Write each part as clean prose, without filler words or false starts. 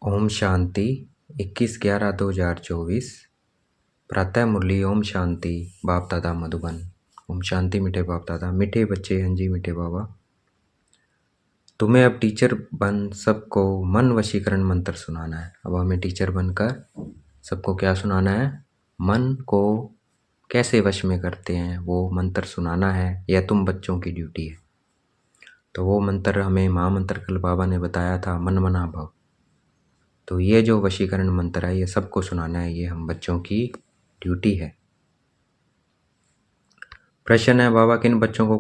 ओम शांति 21/11/2024 प्रातः मुरली। ओम शांति बाप दादा मधुबन। ओम शांति मीठे बाप दादा, मीठे बच्चे। हाँ जी मीठे बाबा, तुम्हें अब टीचर बन सबको मन वशीकरण मंत्र सुनाना है। अब हमें टीचर बनकर सबको क्या सुनाना है? मन को कैसे वश में करते हैं वो मंत्र सुनाना है। यह तुम बच्चों की ड्यूटी है। तो वो मंत्र हमें महामंत्र कल बाबा ने बताया था, मन मना भव। तो ये जो वशीकरण मंत्र है ये सबको सुनाना है, ये हम बच्चों की ड्यूटी है। प्रश्न है बाबा, किन बच्चों का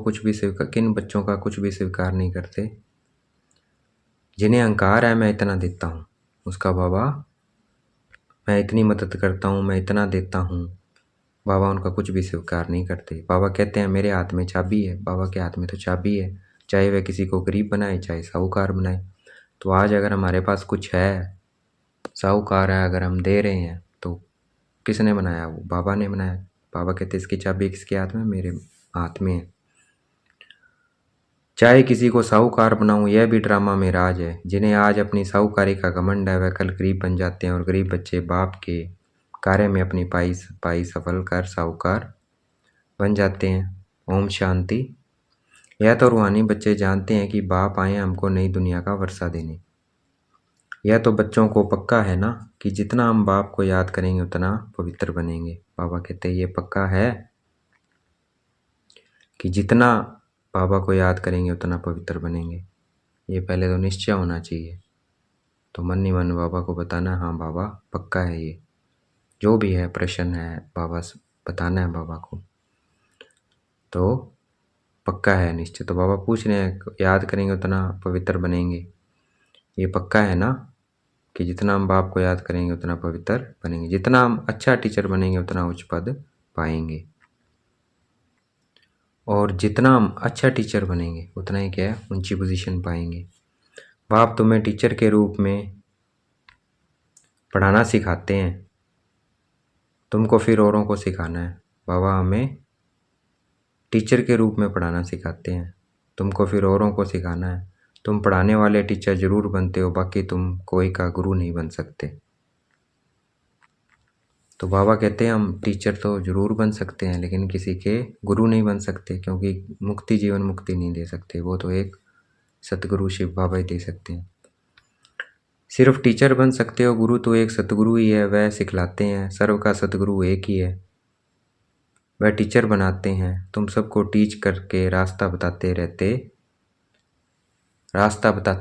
कुछ भी स्वीकार नहीं करते? जिन्हें अहंकार है मैं इतना देता हूँ, उसका बाबा मैं इतनी मदद करता हूँ, मैं इतना देता हूँ, बाबा उनका कुछ भी स्वीकार नहीं करते। बाबा कहते हैं मेरे हाथ में चाबी है। बाबा के हाथ में तो चाबी है, चाहे वह किसी को गरीब बनाए चाहे साहूकार बनाए। तो आज अगर हमारे पास कुछ है, साहूकार है, अगर हम दे रहे हैं तो किसने बनाया? वो बाबा ने बनाया। बाबा कहते इसकी चाबी किसके हाथ में? मेरे हाथ में है। चाहे किसी को साहूकार बनाऊं, यह भी ड्रामा में राज है। जिन्हें आज अपनी साहूकारी का घमंड है वह कल गरीब बन जाते हैं, और गरीब बच्चे बाप के कार्य में अपनी पाई सफल कर साहूकार बन जाते हैं। ओम शांति। यह तो रूहानी बच्चे जानते हैं कि बाप आए हमको नई दुनिया का वर्षा देने। यह तो बच्चों को पक्का है ना कि जितना हम बाप को याद करेंगे उतना पवित्र बनेंगे। बाबा कहते हैं ये पक्का है कि जितना बाबा को याद करेंगे उतना पवित्र बनेंगे। ये पहले तो निश्चय होना चाहिए। तो मन ही मन बाबा को बताना, हाँ बाबा पक्का है, ये जो भी है प्रश्न है बाबा से बताना है बाबा को, तो पक्का है निश्चय। तो बाबा पूछ रहे हैं याद करेंगे उतना पवित्र बनेंगे, ये पक्का है ना कि जितना हम बाप को याद करेंगे उतना पवित्र बनेंगे। जितना हम अच्छा टीचर बनेंगे उतना उच्च पद पाएंगे, और जितना हम अच्छा टीचर बनेंगे उतना ही क्या है, ऊंची पोजीशन पाएंगे। बाप तुम्हें टीचर के रूप में पढ़ाना सिखाते हैं, तुमको फिर औरों को सिखाना है। बाबा हमें टीचर के रूप में पढ़ाना सिखाते हैं, तुमको फिर औरों को सिखाना है। तुम पढ़ाने वाले टीचर जरूर बनते हो, बाकी तुम कोई का गुरु नहीं बन सकते। तो बाबा कहते हैं हम टीचर तो जरूर बन सकते हैं लेकिन किसी के गुरु नहीं बन सकते, क्योंकि मुक्ति जीवन मुक्ति नहीं दे सकते, वो तो एक सतगुरु शिव बाबा ही दे सकते हैं। सिर्फ टीचर बन सकते हो, गुरु तो एक सतगुरु ही है, वह सिखलाते हैं। सर्व का सतगुरु एक ही है, वह टीचर बनाते हैं। तुम सबको टीच करके रास्ता बताते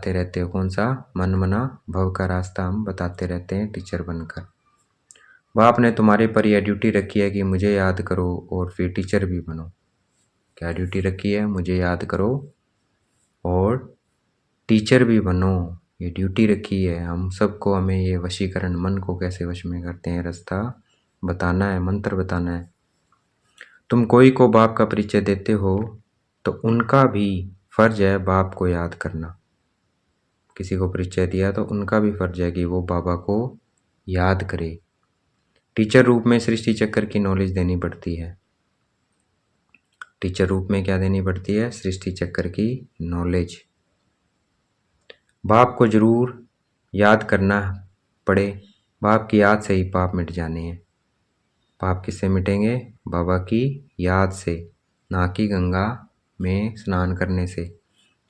रहते हो। कौन सा? मन मना भव का रास्ता हम बताते रहते हैं टीचर बनकर। बाप ने तुम्हारे पर यह ड्यूटी रखी है कि मुझे याद करो और फिर टीचर भी बनो। क्या ड्यूटी रखी है? मुझे याद करो और टीचर भी बनो, ये ड्यूटी रखी है हम सबको। हमें ये वशीकरण मन को कैसे वश में करते हैं रास्ता बताना है, मंत्र बताना है। तुम कोई को बाप का परिचय देते हो तो उनका भी फर्ज है बाप को याद करना। किसी को परिचय दिया तो उनका भी फर्ज है कि वो बाबा को याद करे। टीचर रूप में सृष्टि चक्र की नॉलेज देनी पड़ती है। टीचर रूप में क्या देनी पड़ती है? सृष्टि चक्र की नॉलेज। बाप को जरूर याद करना पड़े, बाप की याद से ही पाप मिट जाने हैं। पाप किससे मिटेंगे? बाबा की याद से, ना कि गंगा में स्नान करने से।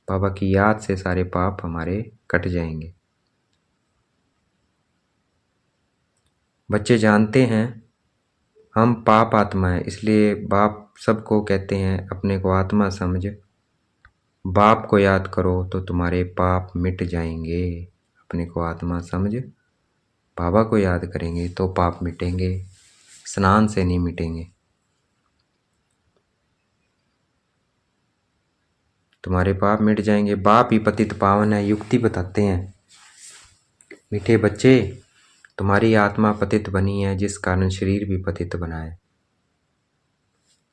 बाबा की याद से सारे पाप हमारे कट जाएंगे। बच्चे जानते हैं हम पाप आत्मा है, इसलिए बाप सबको कहते हैं अपने को आत्मा समझ, बाप को याद करो तो तुम्हारे पाप मिट जाएंगे। अपने को आत्मा समझ, बाबा को याद करेंगे तो पाप मिटेंगे, स्नान से नहीं मिटेंगे। तुम्हारे पाप मिट जाएंगे। बाप ही पतित पावन है, युक्ति बताते हैं। मीठे बच्चे, तुम्हारी आत्मा पतित बनी है जिस कारण शरीर भी पतित बना है।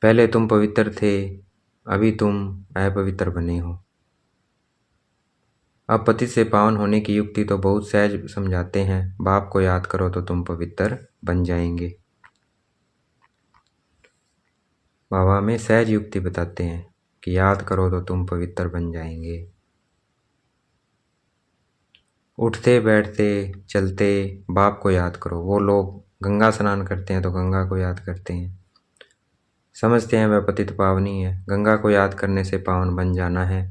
पहले तुम पवित्र थे, अभी तुम अपवित्र बने हो। अब पतित से पावन होने की युक्ति तो बहुत सहज समझाते हैं। बाप को याद करो तो तुम पवित्र बन जाएंगे। बाबा हमें सहज युक्ति बताते हैं कि याद करो तो तुम पवित्र बन जाएंगे। उठते बैठते चलते बाप को याद करो। वो लोग गंगा स्नान करते हैं तो गंगा को याद करते हैं, समझते हैं वह पतित पावनी है, गंगा को याद करने से पावन बन जाना है।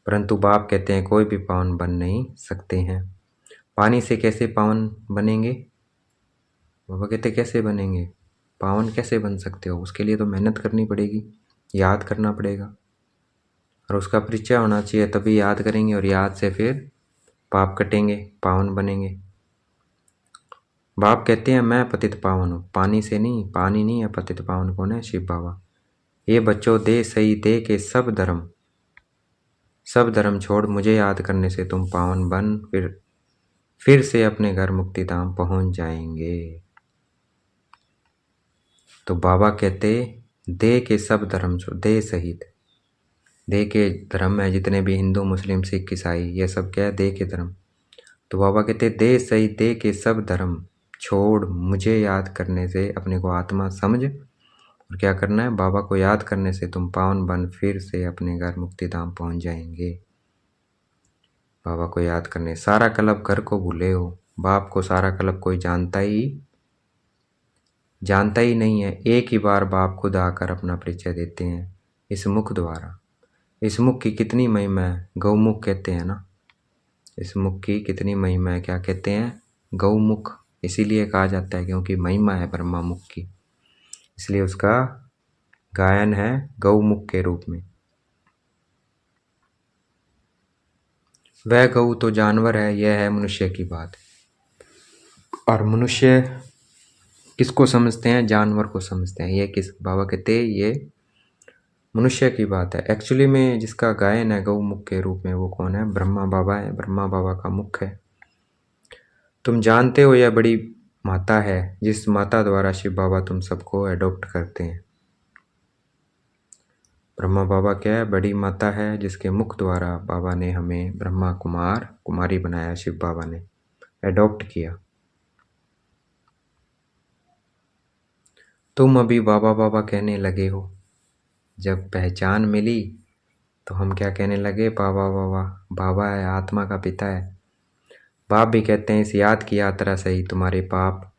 परंतु बाप कहते हैं कोई भी पावन बन नहीं सकते हैं। पानी से कैसे पावन बनेंगे? बाबा कहते कैसे बनेंगे, पावन कैसे बन सकते हो? उसके लिए तो मेहनत करनी पड़ेगी, याद करना पड़ेगा और उसका परिचय होना चाहिए, तभी याद करेंगे और याद से फिर पाप कटेंगे, पावन बनेंगे। बाप कहते हैं मैं पतित पावन हूँ, पानी से नहीं, पानी नहीं है पतित पावन। कौन है? शिव बाबा। ये बच्चों दे सही दे के सब धर्म छोड़ मुझे याद करने से तुम पावन बन फिर से अपने घर मुक्ति धाम पहुंच जाएंगे। तो बाबा कहते दे के सब धर्म छोड़, दे सहित, दे के धर्म है जितने भी हिंदू मुस्लिम सिख ईसाई, ये सब क्या है? दे के धर्म। तो बाबा कहते दे सही दे के सब धर्म छोड़ मुझे याद करने से, अपने को आत्मा समझ और क्या करना है? बाबा को याद करने से तुम पावन बन फिर से अपने घर मुक्ति धाम पहुंच जाएंगे। बाबा को याद करने, सारा क्लब घर को भूले हो, बाप को सारा क्लब कोई जानता ही नहीं है। एक ही बार बाप खुद आकर अपना परिचय देते हैं इस मुख द्वारा। इस मुख की कितनी महिमा है, गौमुख कहते हैं ना, इस मुख की कितनी महिमा है। क्या कहते हैं? गौमुख इसीलिए कहा जाता है क्योंकि महिमा है ब्रह्मा मुख की, इसलिए उसका गायन है गौमुख के रूप में। वह गौ तो जानवर है, यह है मनुष्य की बात। और मनुष्य किसको समझते हैं? जानवर को समझते हैं। ये किस? बाबा कहते हैं ये मनुष्य की बात है। एक्चुअली में जिसका गायन है गौमुख के रूप में वो कौन है? ब्रह्मा बाबा है, ब्रह्मा बाबा का मुख है। तुम जानते हो यह बड़ी माता है जिस माता द्वारा शिव बाबा तुम सबको अडॉप्ट करते हैं। ब्रह्मा बाबा क्या है? बड़ी माता है जिसके मुख द्वारा बाबा ने हमें ब्रह्मा कुमारी बनाया, शिव बाबा ने अडॉप्ट किया। तुम अभी बाबा बाबा कहने लगे हो, जब पहचान मिली तो हम क्या कहने लगे? बाबा बाबा। बाबा है, आत्मा का पिता है। बाप भी कहते हैं इस याद की यात्रा से ही तुम्हारे पाप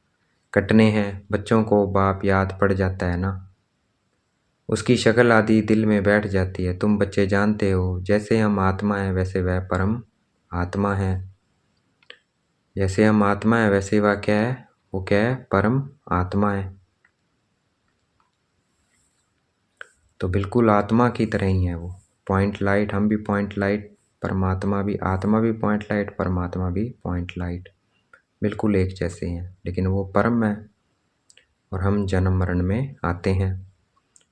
कटने हैं। बच्चों को बाप याद पड़ जाता है ना, उसकी शक्ल आदि दिल में बैठ जाती है। तुम बच्चे जानते हो जैसे हम आत्मा है वैसे वह परम आत्मा है। जैसे हम आत्मा है वैसे वह क्या है? वो क्या है? परम आत्मा है। तो बिल्कुल आत्मा की तरह ही है वो, पॉइंट लाइट। हम भी पॉइंट लाइट, परमात्मा भी, आत्मा भी पॉइंट लाइट, परमात्मा भी पॉइंट लाइट, बिल्कुल एक जैसे हैं। लेकिन वो परम है और हम जन्म मरण में आते हैं।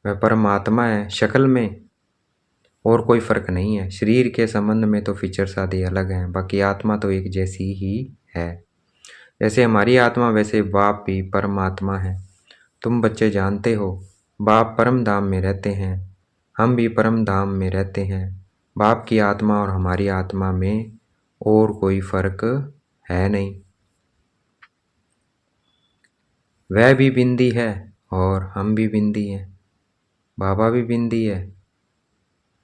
वह परमात्मा है, शक्ल में और कोई फ़र्क नहीं है। शरीर के संबंध में तो फीचर्स आदि अलग हैं, बाकी आत्मा तो एक जैसी ही है। जैसे हमारी आत्मा वैसे बाप भी परमात्मा है। तुम बच्चे जानते हो बाप परम धाम में रहते हैं, हम भी परम धाम में रहते हैं। बाप की आत्मा और हमारी आत्मा में और कोई फ़र्क है नहीं। वह भी बिंदी है और हम भी बिंदी हैं। बाबा भी बिंदी है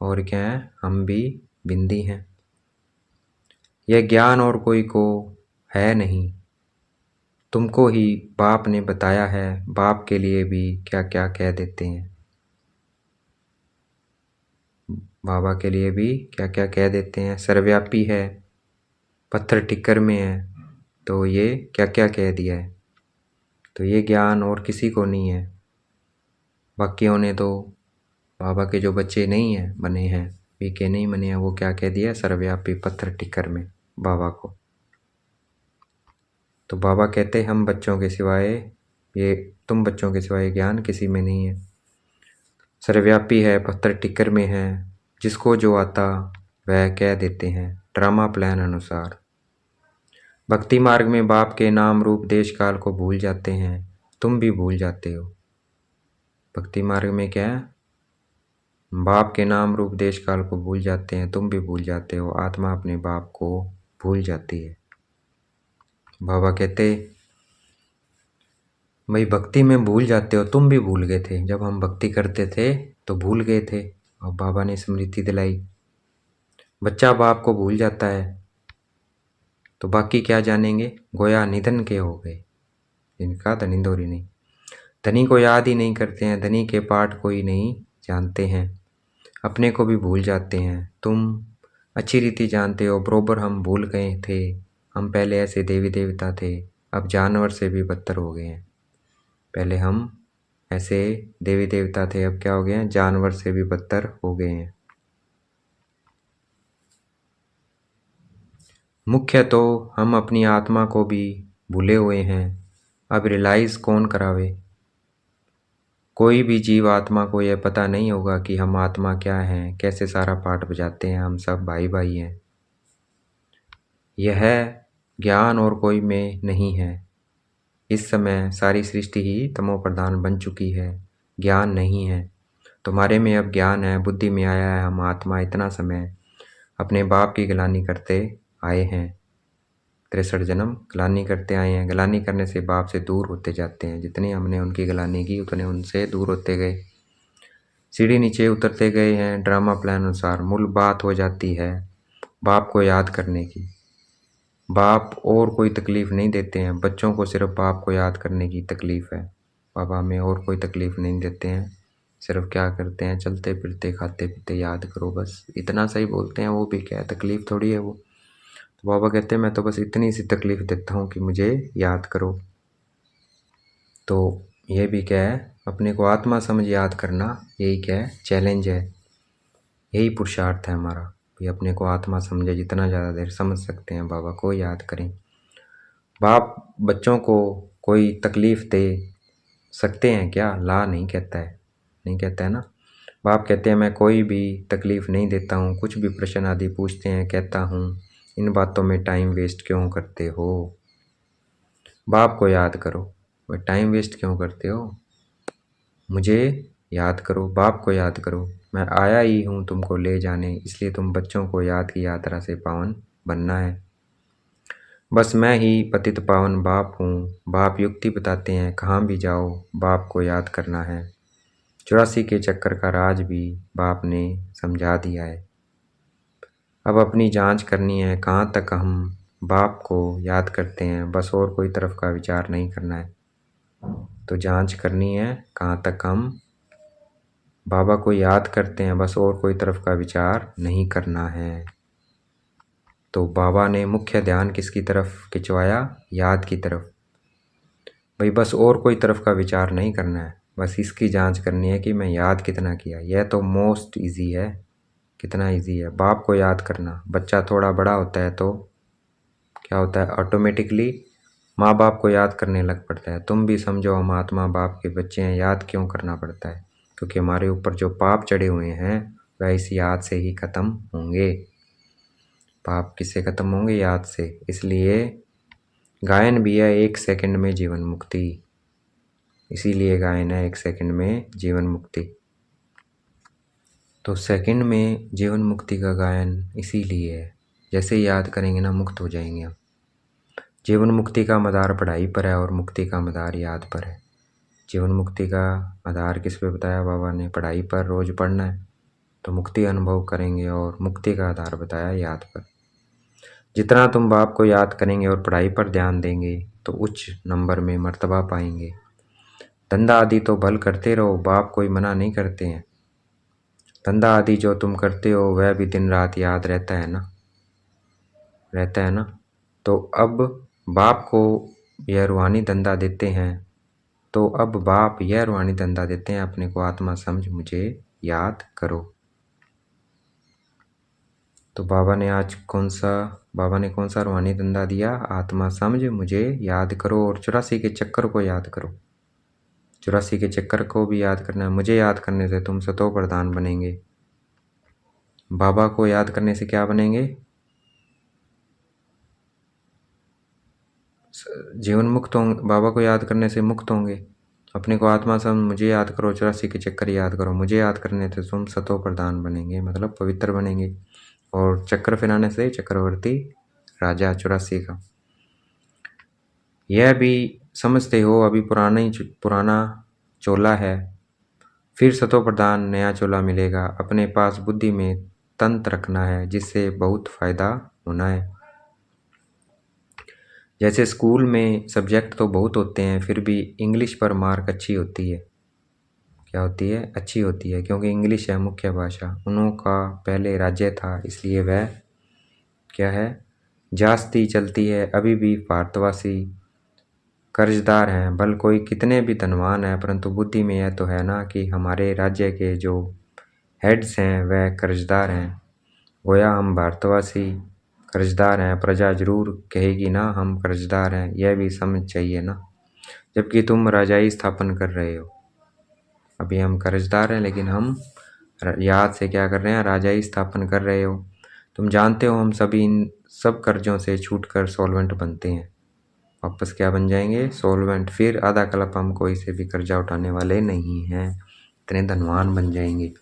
और क्या है? हम भी बिंदी हैं। यह ज्ञान और कोई को है नहीं, तुमको ही बाप ने बताया है। बाप के लिए भी क्या क्या कह देते हैं, बाबा के लिए भी क्या क्या कह देते हैं। सर्वव्यापी है, पत्थर टिक्कर में है, तो ये क्या क्या कह दिया है। तो ये ज्ञान और किसी को नहीं है। बाकियों ने तो, बाबा के जो बच्चे नहीं हैं बने हैं, पीके नहीं बने हैं, वो क्या कह दिया? सर्वव्यापी पत्थर टिक्कर में बाबा को। तो बाबा कहते हम बच्चों के सिवाय, ये तुम बच्चों के सिवाय ज्ञान किसी में नहीं है। सर्वव्यापी है, पत्थर टिक्कर में है, जिसको जो आता वह कह देते हैं ड्रामा प्लान अनुसार। भक्ति मार्ग में बाप के नाम रूप देश काल को भूल जाते हैं, तुम भी भूल जाते हो। भक्ति मार्ग में क्या है? बाप के नाम रूप देश काल को भूल जाते हैं, तुम भी भूल जाते हो। आत्मा अपने बाप को भूल जाती है। बाबा कहते भाई भक्ति में भूल जाते हो, तुम भी भूल गए थे। जब हम भक्ति करते थे तो भूल गए थे और बाबा ने स्मृति दिलाई। बच्चा बाप को भूल जाता है, तो बाकी क्या जानेंगे, गोया निधन के हो गए, जिनका धनी दोहरी नहीं। धनी को याद ही नहीं करते हैं, धनी के पाठ कोई नहीं जानते हैं, अपने को भी भूल जाते हैं। तुम अच्छी रीति जानते हो, बरोबर हम भूल गए थे, हम पहले ऐसे देवी देवता थे, अब जानवर से भी बदतर हो गए हैं। पहले हम ऐसे देवी देवता थे, अब क्या हो गए हैं, जानवर से भी बदतर हो गए हैं। मुख्य तो हम अपनी आत्मा को भी भूले हुए हैं, अब रियलाइज़ कौन करावे। कोई भी जीव आत्मा को यह पता नहीं होगा कि हम आत्मा क्या हैं, कैसे सारा पाठ बजाते हैं, हम सब भाई भाई हैं। यह ज्ञान और कोई में नहीं है। इस समय सारी सृष्टि ही तमो प्रधान बन चुकी है, ज्ञान नहीं है। तुम्हारे में अब ज्ञान है, बुद्धि में आया है। हम आत्मा इतना समय अपने बाप की गिलानी करते आए हैं, 63 जन्म गिलानी करते आए हैं। गिलानी करने से बाप से दूर होते जाते हैं, जितनी हमने उनकी गिलानी की उतने उनसे दूर होते गए, सीढ़ी नीचे उतरते गए हैं। ड्रामा प्लान अनुसार मूल बात हो जाती है बाप को याद करने की। बाप और कोई तकलीफ़ नहीं देते हैं, बच्चों को सिर्फ बाप को याद करने की तकलीफ़ है। बाबा हमें और कोई तकलीफ़ नहीं देते हैं, सिर्फ क्या करते हैं, चलते फिरते खाते पीते याद करो, बस इतना सही बोलते हैं। वो भी क्या है, तकलीफ़ थोड़ी है वो। तो बाबा कहते हैं मैं तो बस इतनी सी तकलीफ़ देता हूँ कि मुझे याद करो। तो ये भी क्या है, अपने को आत्मा समझ याद करना, यही क्या है, चैलेंज है, यही पुरुषार्थ है हमारा कि अपने को आत्मा समझे, जितना ज़्यादा देर समझ सकते हैं बाबा को याद करें। बाप बच्चों को कोई तकलीफ़ दे सकते हैं क्या, ला नहीं कहता है, नहीं कहता है ना। बाप कहते हैं मैं कोई भी तकलीफ़ नहीं देता हूँ, कुछ भी प्रश्न आदि पूछते हैं कहता हूँ इन बातों में टाइम वेस्ट क्यों करते हो। बाप को याद करो, वह टाइम वेस्ट क्यों करते हो, मुझे याद करो, बाप को याद करो। मैं आया ही हूँ तुमको ले जाने, इसलिए तुम बच्चों को याद की यात्रा से पावन बनना है। बस मैं ही पतित पावन बाप हूँ। बाप युक्ति बताते हैं, कहाँ भी जाओ बाप को याद करना है। 84 के चक्कर का राज भी बाप ने समझा दिया है। अब अपनी जांच करनी है, कहाँ तक हम बाप को याद करते हैं, बस और कोई तरफ का विचार नहीं करना है। तो जांच करनी है कहाँ तक हम बाबा को याद करते हैं, बस और कोई तरफ का विचार नहीं करना है। तो बाबा ने मुख्य ध्यान किसकी तरफ खिंचवाया, याद की तरफ। भाई बस और कोई तरफ का विचार नहीं करना है, बस इसकी जांच करनी है कि मैं याद कितना किया। यह तो मोस्ट इजी है, कितना इजी है बाप को याद करना। बच्चा थोड़ा बड़ा होता है तो क्या होता है, ऑटोमेटिकली माँ बाप को याद करने लग पड़ता है। तुम भी समझो हम आत्मा बाप के बच्चे हैं, याद क्यों करना पड़ता है, क्योंकि हमारे ऊपर जो पाप चढ़े हुए हैं वह इस याद से ही ख़त्म होंगे। पाप किससे ख़त्म होंगे, याद से। इसलिए गायन भी है 1 सेकंड में जीवन मुक्ति, इसीलिए गायन है 1 सेकंड में जीवन मुक्ति। तो सेकंड में जीवन मुक्ति का गायन इसीलिए है, जैसे याद करेंगे ना मुक्त हो जाएंगे आप। जीवन मुक्ति का मदार पढ़ाई पर है और मुक्ति का मदार याद पर है। जीवन मुक्ति का आधार किस पे बताया बाबा ने, पढ़ाई पर, रोज़ पढ़ना है तो मुक्ति अनुभव करेंगे, और मुक्ति का आधार बताया याद पर। जितना तुम बाप को याद करेंगे और पढ़ाई पर ध्यान देंगे तो उच्च नंबर में मर्तबा पाएंगे। धंधा आदि तो भल करते रहो, बाप कोई मना नहीं करते हैं। धंधा आदि जो तुम करते हो वह भी दिन रात याद रहता है ना, रहता है ना। तो अब बाप को यह रूहानी धंधा देते हैं, तो अब बाप यह रूहानी धंधा देते हैं, अपने को आत्मा समझ मुझे याद करो। तो बाबा ने कौन सा रूहानी धंधा दिया, आत्मा समझ मुझे याद करो, और 84 के चक्कर को याद करो। 84 के चक्कर को भी याद करना है। मुझे याद करने से तुम सतो प्रधान बनेंगे, बाबा को याद करने से क्या बनेंगे, जीवन मुक्त होंगे। बाबा को याद करने से मुक्त होंगे। अपने को आत्मा समझ मुझे याद करो, 84 के चक्कर याद करो। मुझे याद करने से तुम सतो प्रधान बनेंगे, मतलब पवित्र बनेंगे, और चक्कर फिराने से चक्रवर्ती राजा 84 का। यह भी समझते हो अभी पुराना चोला है, फिर सतो प्रधान नया चोला मिलेगा। अपने पास बुद्धि में तंत्र रखना है, जिससे बहुत फायदा होना है। जैसे स्कूल में सब्जेक्ट तो बहुत होते हैं, फिर भी इंग्लिश पर मार्क अच्छी होती है। क्या होती है? अच्छी होती है, क्योंकि इंग्लिश है मुख्य भाषा। उन्हों का पहले राज्य था, इसलिए वह क्या है? जास्ती चलती है। अभी भी भारतवासी कर्जदार हैं, भले कोई कितने भी धनवान है, परंतु बुद्धि में यह तो है ना कि हमारे राज्य के जो हेड्स हैं वह कर्जदार हैं। गोया हम भारतवासी कर्जदार हैं, प्रजा जरूर कहेगी ना हम कर्जदार हैं, यह भी समझ चाहिए ना। जबकि तुम राजाई स्थापन कर रहे हो। अभी हम कर्जदार हैं, लेकिन हम याद से क्या कर रहे हैं? राजाई स्थापन कर रहे हो। तुम जानते हो हम सभी इन सब कर्जों से छूटकर सॉल्वेंट बनते हैं। वापस क्या बन जाएंगे? सॉल्वेंट। फिर आधा कल्प हम कोई से भी कर्जा उठाने वाले नहीं हैं, इतने धनवान बन जाएंगे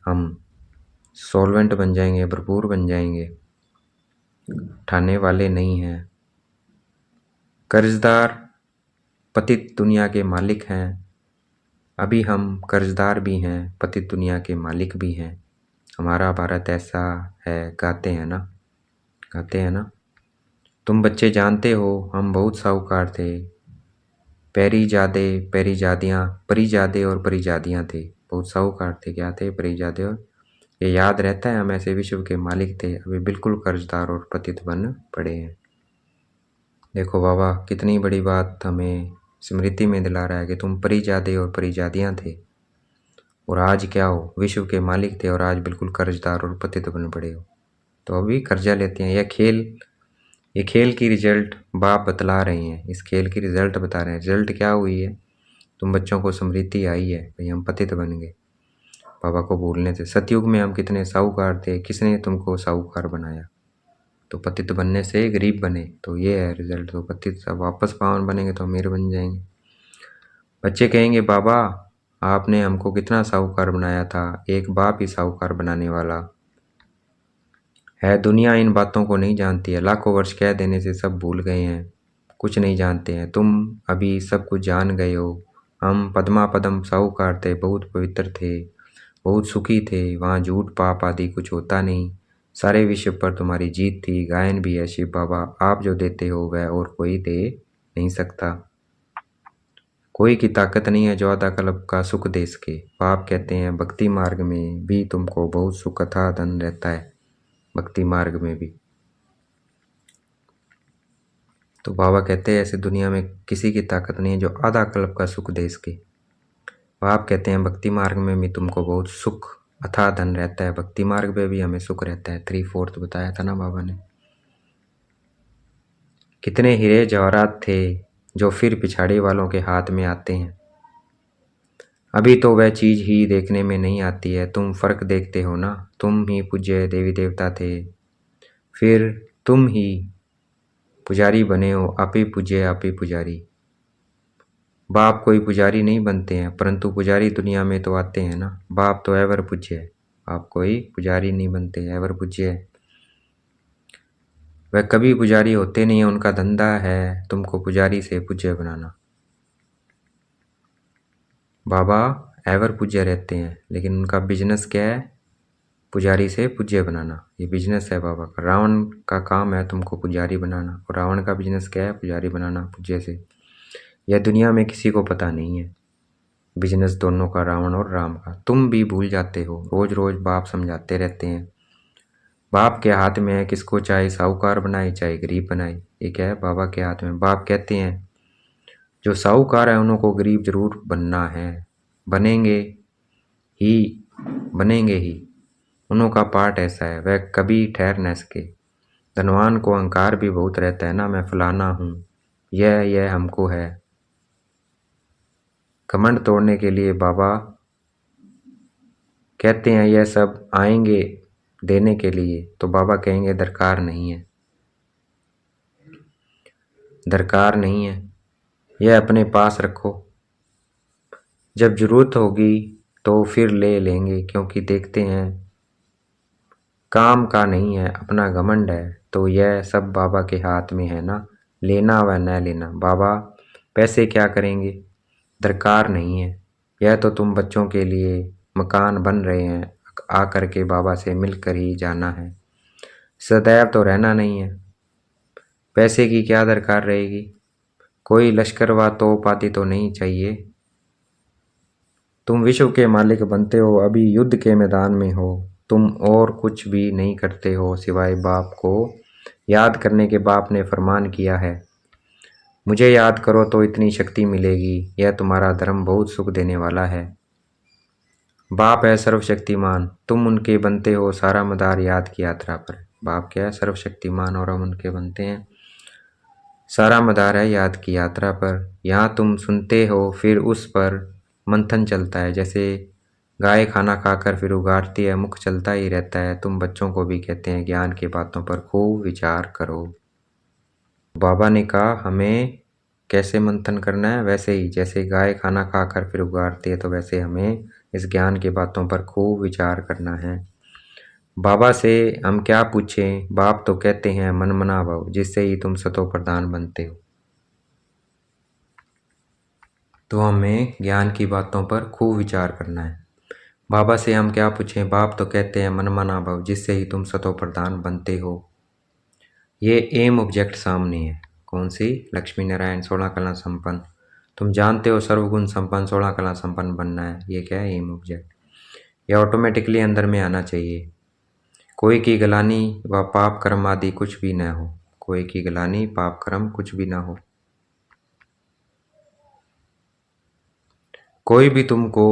हम, सॉल्वेंट बन जाएंगे, भरपूर बन जाएंगे, उठाने वाले नहीं हैं। कर्जदार पतित दुनिया के मालिक हैं। अभी हम कर्जदार भी हैं, पतित दुनिया के मालिक भी हैं। हमारा भारत ऐसा है, गाते हैं ना, गाते हैं ना। तुम बच्चे जानते हो हम बहुत साहूकार थे। पैरीजादे पैरीजादियाँ, परिजादे और परिजादियाँ थे, बहुत साहूकार थे। क्या थे? परिजादे। और ये याद रहता है, हम ऐसे विश्व के मालिक थे, अभी बिल्कुल कर्जदार और पतित बन पड़े हैं। देखो बाबा, कितनी बड़ी बात हमें स्मृति में दिला रहा है कि तुम परिजादे और परिजादियाँ थे, और आज क्या हो? विश्व के मालिक थे और आज बिल्कुल कर्जदार और पतित बन पड़े हो। तो अभी कर्जा लेते हैं। ये खेल की रिजल्ट बाप बतला रहे हैं, इस खेल की रिजल्ट बता रहे हैं। रिजल्ट क्या हुई है? तुम बच्चों को स्मृति आई है, भाई हम पतित बन गए बाबा को भूलने से। सतयुग में हम कितने साहूकार थे, किसने तुमको साहूकार बनाया? तो पतित बनने से गरीब बने, तो ये है रिजल्ट। तो पतित सब वापस पावन बनेंगे तो अमीर बन जाएंगे। बच्चे कहेंगे बाबा आपने हमको कितना साहूकार बनाया था, एक बाप ही साहूकार बनाने वाला है। दुनिया इन बातों को नहीं जानती है, लाखों वर्ष कह देने से सब भूल गए हैं, कुछ नहीं जानते हैं। तुम अभी सब कुछ जान गए हो। हम पद्मा पदम साहूकार थे, बहुत पवित्र थे, बहुत सुखी थे, वहाँ झूठ पाप आदि कुछ होता नहीं। सारे विश्व पर तुम्हारी जीत थी। गायन भी है शिव बाबा, आप जो देते हो वह और कोई दे नहीं सकता। कोई की ताकत नहीं है जो आधा कल्प का सुख दे सके। बाप कहते हैं भक्ति मार्ग में भी तुमको बहुत सुख अथाह धन रहता है, भक्ति मार्ग में भी। तो बाबा कहते हैं ऐसे दुनिया में किसी की ताकत नहीं है जो आधा कल्प का सुख दे सके। आप कहते हैं भक्ति मार्ग में भी तुमको बहुत सुख अथाह धन रहता है, भक्ति मार्ग में भी हमें सुख रहता है। 3/4 बताया था ना बाबा ने। कितने हीरे जवाहरात थे जो फिर पिछाड़ी वालों के हाथ में आते हैं। अभी तो वह चीज़ ही देखने में नहीं आती है, तुम फर्क देखते हो ना। तुम ही पूज्य देवी देवता थे, फिर तुम ही पुजारी बने हो। आप ही पूज्य, आप ही पुजारी। बाप कोई पुजारी नहीं बनते हैं, परंतु पुजारी दुनिया में तो आते हैं ना। बाप तो एवर पूज्य है, आप कोई पुजारी नहीं बनते, एवर पूज्य है। वह कभी पुजारी होते नहीं है, उनका धंधा है तुमको पुजारी से पूज्य बनाना। बाबा एवर पूज्य रहते हैं, लेकिन उनका बिजनेस क्या है? पुजारी से पूज्य बनाना, ये बिजनेस है बाबा का। रावण का काम है तुमको पुजारी बनाना, और रावण का बिजनेस क्या है? पुजारी बनाना पूज्य से। यह दुनिया में किसी को पता नहीं है, बिजनेस दोनों का, रावण और राम का। तुम भी भूल जाते हो, रोज रोज बाप समझाते रहते हैं। बाप के हाथ में है, किसको चाहे साहूकार बनाए चाहे गरीब बनाए, ये क्या है? बाबा के हाथ में। बाप कहते हैं जो साहूकार है उन्हों को गरीब जरूर बनना है, बनेंगे ही, बनेंगे ही। उन्हों का पार्ट ऐसा है, वह कभी ठहर न सके। धनवान को अहंकार भी बहुत रहता है ना, मैं फलाना हूँ, यह हमको है। घमंड तोड़ने के लिए बाबा कहते हैं यह सब आएंगे देने के लिए, तो बाबा कहेंगे दरकार नहीं है, दरकार नहीं है, यह अपने पास रखो, जब जरूरत होगी तो फिर ले लेंगे। क्योंकि देखते हैं काम का नहीं है, अपना घमंड है, तो यह सब बाबा के हाथ में है ना, लेना व न लेना। बाबा पैसे क्या करेंगे? दरकार नहीं है, यह तो तुम बच्चों के लिए मकान बन रहे हैं, आकर के बाबा से मिलकर ही जाना है, सदैव तो रहना नहीं है। पैसे की क्या दरकार रहेगी, कोई लश्कर व तोप आदि तो नहीं चाहिए। तुम विश्व के मालिक बनते हो, अभी युद्ध के मैदान में हो। तुम और कुछ भी नहीं करते हो सिवाय बाप को याद करने के। बाप ने फरमान किया है, मुझे याद करो तो इतनी शक्ति मिलेगी। यह तुम्हारा धर्म बहुत सुख देने वाला है। बाप है सर्वशक्तिमान, तुम उनके बनते हो, सारा मदार याद की यात्रा पर। बाप क्या है, सर्वशक्तिमान, और हम उनके बनते हैं, सारा मदार है याद की यात्रा पर। यहाँ तुम सुनते हो, फिर उस पर मंथन चलता है। जैसे गाय खाना खाकर फिर उगारती है, मुख चलता ही रहता है। तुम बच्चों को भी कहते हैं ज्ञान की बातों पर खूब विचार करो। बाबा ने कहा हमें कैसे मंथन करना है, वैसे ही जैसे गाय खाना खाकर फिर उगारती है, तो वैसे हमें इस ज्ञान की बातों पर खूब विचार करना है। बाबा से हम क्या पूछें, बाप तो कहते हैं मन मना भव, जिससे ही तुम सतो प्रधान बनते हो। तो हमें ज्ञान की बातों पर खूब विचार करना है। बाबा से हम क्या पूछें, बाप तो कहते हैं मन मना भव, जिससे ही तुम सतो प्रधान बनते हो। ये एम ऑब्जेक्ट सामने है, कौन सी, लक्ष्मी नारायण 16 कला संपन्न। तुम जानते हो सर्वगुण संपन्न 16 कला संपन्न बनना है। ये क्या है, एम ऑब्जेक्ट। यह ऑटोमेटिकली अंदर में आना चाहिए। कोई की गलानी व पाप कर्म आदि कुछ भी न हो। कोई की गलानी पाप कर्म कुछ भी ना हो। कोई भी तुमको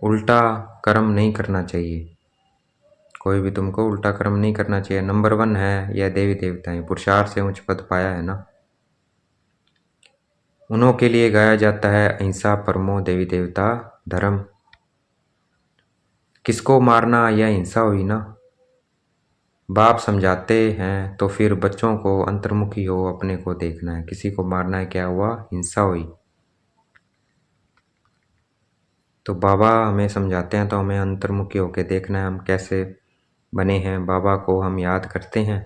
उल्टा कर्म नहीं करना चाहिए। कोई भी तुमको उल्टा कर्म नहीं करना चाहिए। नंबर 1 है यह देवी देवताएं, पुरुषार्थ से उच्च पद पाया है ना, उन्हों के लिए गाया जाता है अहिंसा परमो देवी देवता धर्म। किसको मारना यह हिंसा हुई ना। बाप समझाते हैं तो फिर बच्चों को अंतर्मुखी हो अपने को देखना है। किसी को मारना है, क्या हुआ, हिंसा हुई। तो बाबा हमें समझाते हैं तो हमें अंतर्मुखी होकर देखना है हम कैसे बने हैं। बाबा को हम याद करते हैं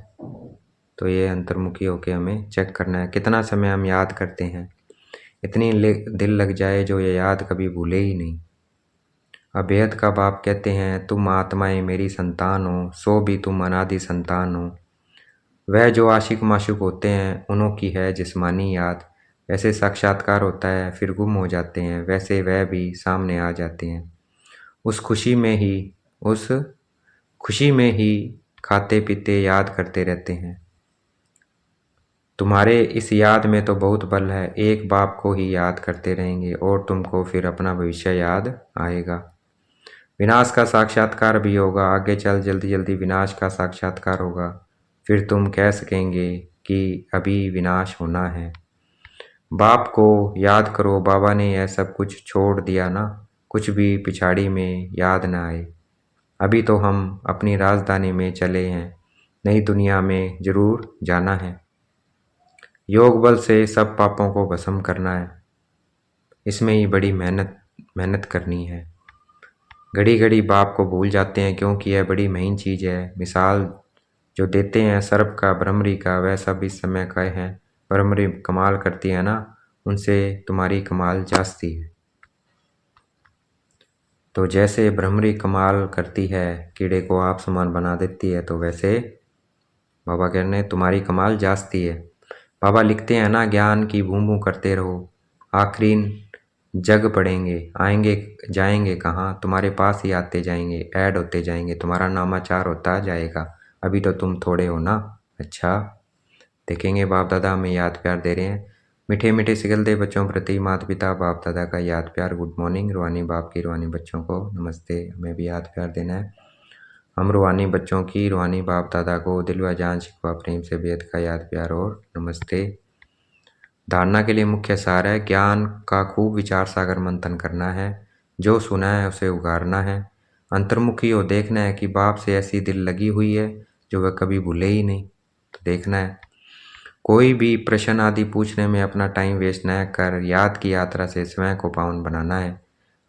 तो ये अंतर्मुखी होकर हमें चेक करना है कितना समय हम याद करते हैं। इतनी दिल लग जाए जो ये याद कभी भूले ही नहीं। अभेद का बाप कहते हैं, तुम आत्माएं मेरी संतान हो, सो भी तुम अनादि संतान हो। वह जो आशिक माशुक होते हैं उन्हों की है जिस्मानी याद। वैसे साक्षात्कार होता है फिर गुम हो जाते हैं, वैसे वह भी सामने आ जाते हैं। उस खुशी में ही खाते पीते याद करते रहते हैं। तुम्हारे इस याद में तो बहुत बल है। एक बाप को ही याद करते रहेंगे और तुमको फिर अपना भविष्य याद आएगा। विनाश का साक्षात्कार भी होगा, आगे चल जल्दी जल्दी विनाश का साक्षात्कार होगा। फिर तुम कह सकेंगे कि अभी विनाश होना है। बाप को याद करो, बाबा ने यह सब कुछ छोड़ दिया ना, कुछ भी पिछाड़ी में याद ना आए। अभी तो हम अपनी राजधानी में चले हैं, नई दुनिया में जरूर जाना है। योग बल से सब पापों को भस्म करना है, इसमें ही बड़ी मेहनत करनी है। घड़ी घड़ी बाप को भूल जाते हैं क्योंकि यह बड़ी महीन चीज़ है। मिसाल जो देते हैं सर्प का भ्रमरी का, वह सब इस समय का है। भ्रमरी कमाल करती है ना, उनसे तुम्हारी कमाल जास्ती है। तो जैसे भ्रमरी कमाल करती है, कीड़े को आप समान बना देती है, तो वैसे बाबा कह रहे हैं तुम्हारी कमाल जास्ती है। बाबा लिखते हैं ना, ज्ञान की बूं बूं करते रहो, आखिरी जग पड़ेंगे, आएंगे जाएंगे कहाँ, तुम्हारे पास ही आते जाएंगे, ऐड होते जाएंगे, तुम्हारा नामाचार होता जाएगा। अभी तो तुम थोड़े हो ना। अच्छा, देखेंगे बाप दादा हमें याद प्यार दे रहे हैं। मीठे मीठे सिगलते बच्चों प्रति माता पिता बाप दादा का याद प्यार। गुड मॉर्निंग रूहानी बाप की रूहानी बच्चों को नमस्ते। हमें भी याद प्यार देना है। हम रूहानी बच्चों की रूहानी बाप दादा को दिल व जान शिकवा प्रेम से बेहद का याद प्यार और नमस्ते। धारणा के लिए मुख्य सार है, ज्ञान का खूब विचार सागर मंथन करना है, जो सुना है उसे उगारना है। अंतर्मुखी हो देखना है कि बाप से ऐसी दिल लगी हुई है जो वह कभी भूले ही नहीं। तो देखना है कोई भी प्रश्न आदि पूछने में अपना टाइम वेस्ट न कर याद की यात्रा से स्वयं को पावन बनाना है।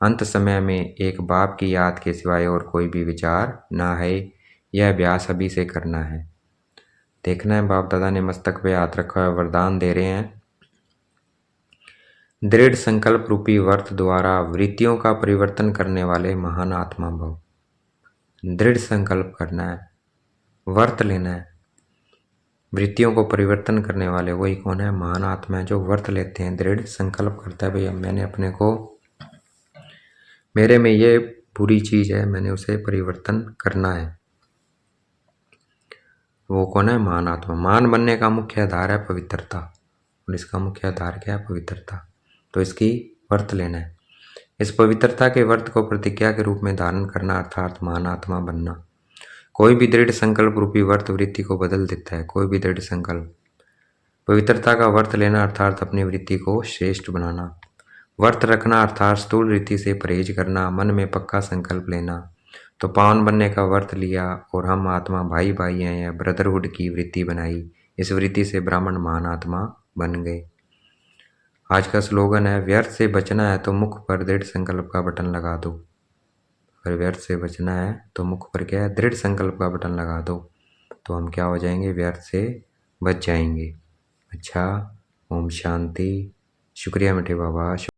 अंत समय में एक बाप की याद के सिवाय और कोई भी विचार ना है। यह अभ्यास अभी से करना है। देखना है बाप दादा ने मस्तक पे हाथ रखा है, वरदान दे रहे हैं। दृढ़ संकल्प रूपी व्रत द्वारा वृत्तियों का परिवर्तन करने वाले महान आत्मा भव। दृढ़ संकल्प करना है, व्रत लेना है। वृत्तियों को परिवर्तन करने वाले वही कौन है? महान आत्मा है, जो व्रत लेते हैं, दृढ़ संकल्प करता है, भैया मैंने अपने को, मेरे में ये बुरी चीज है, मैंने उसे परिवर्तन करना है। वो कौन है? महान आत्मा। महान बनने का मुख्य आधार है पवित्रता, और इसका मुख्य आधार क्या है? पवित्रता। तो इसकी व्रत लेना है। इस पवित्रता के व्रत को प्रतिज्ञा के रूप में धारण करना अर्थात महान आत्मा बनना। कोई भी दृढ़ संकल्प रूपी व्रत वृत्ति को बदल देता है। कोई भी दृढ़ संकल्प। पवित्रता का व्रत लेना अर्थात अपनी वृत्ति को श्रेष्ठ बनाना। व्रत रखना अर्थात स्थूल वृत्ति से परहेज करना, मन में पक्का संकल्प लेना। तो पावन बनने का व्रत लिया और हम आत्मा भाई भाई हैं या ब्रदरहुड की वृत्ति बनाई। इस वृत्ति से ब्राह्मण महान आत्मा बन गए। आज का स्लोगन है, व्यर्थ से बचना है तो मुख पर दृढ़ संकल्प का बटन लगा दो। अगर व्यर्थ से बचना है तो मुख पर क्या है? दृढ़ संकल्प का बटन लगा दो, तो हम क्या हो जाएंगे? व्यर्थ से बच जाएंगे। अच्छा, ओम शांति। शुक्रिया मीठे बाबा।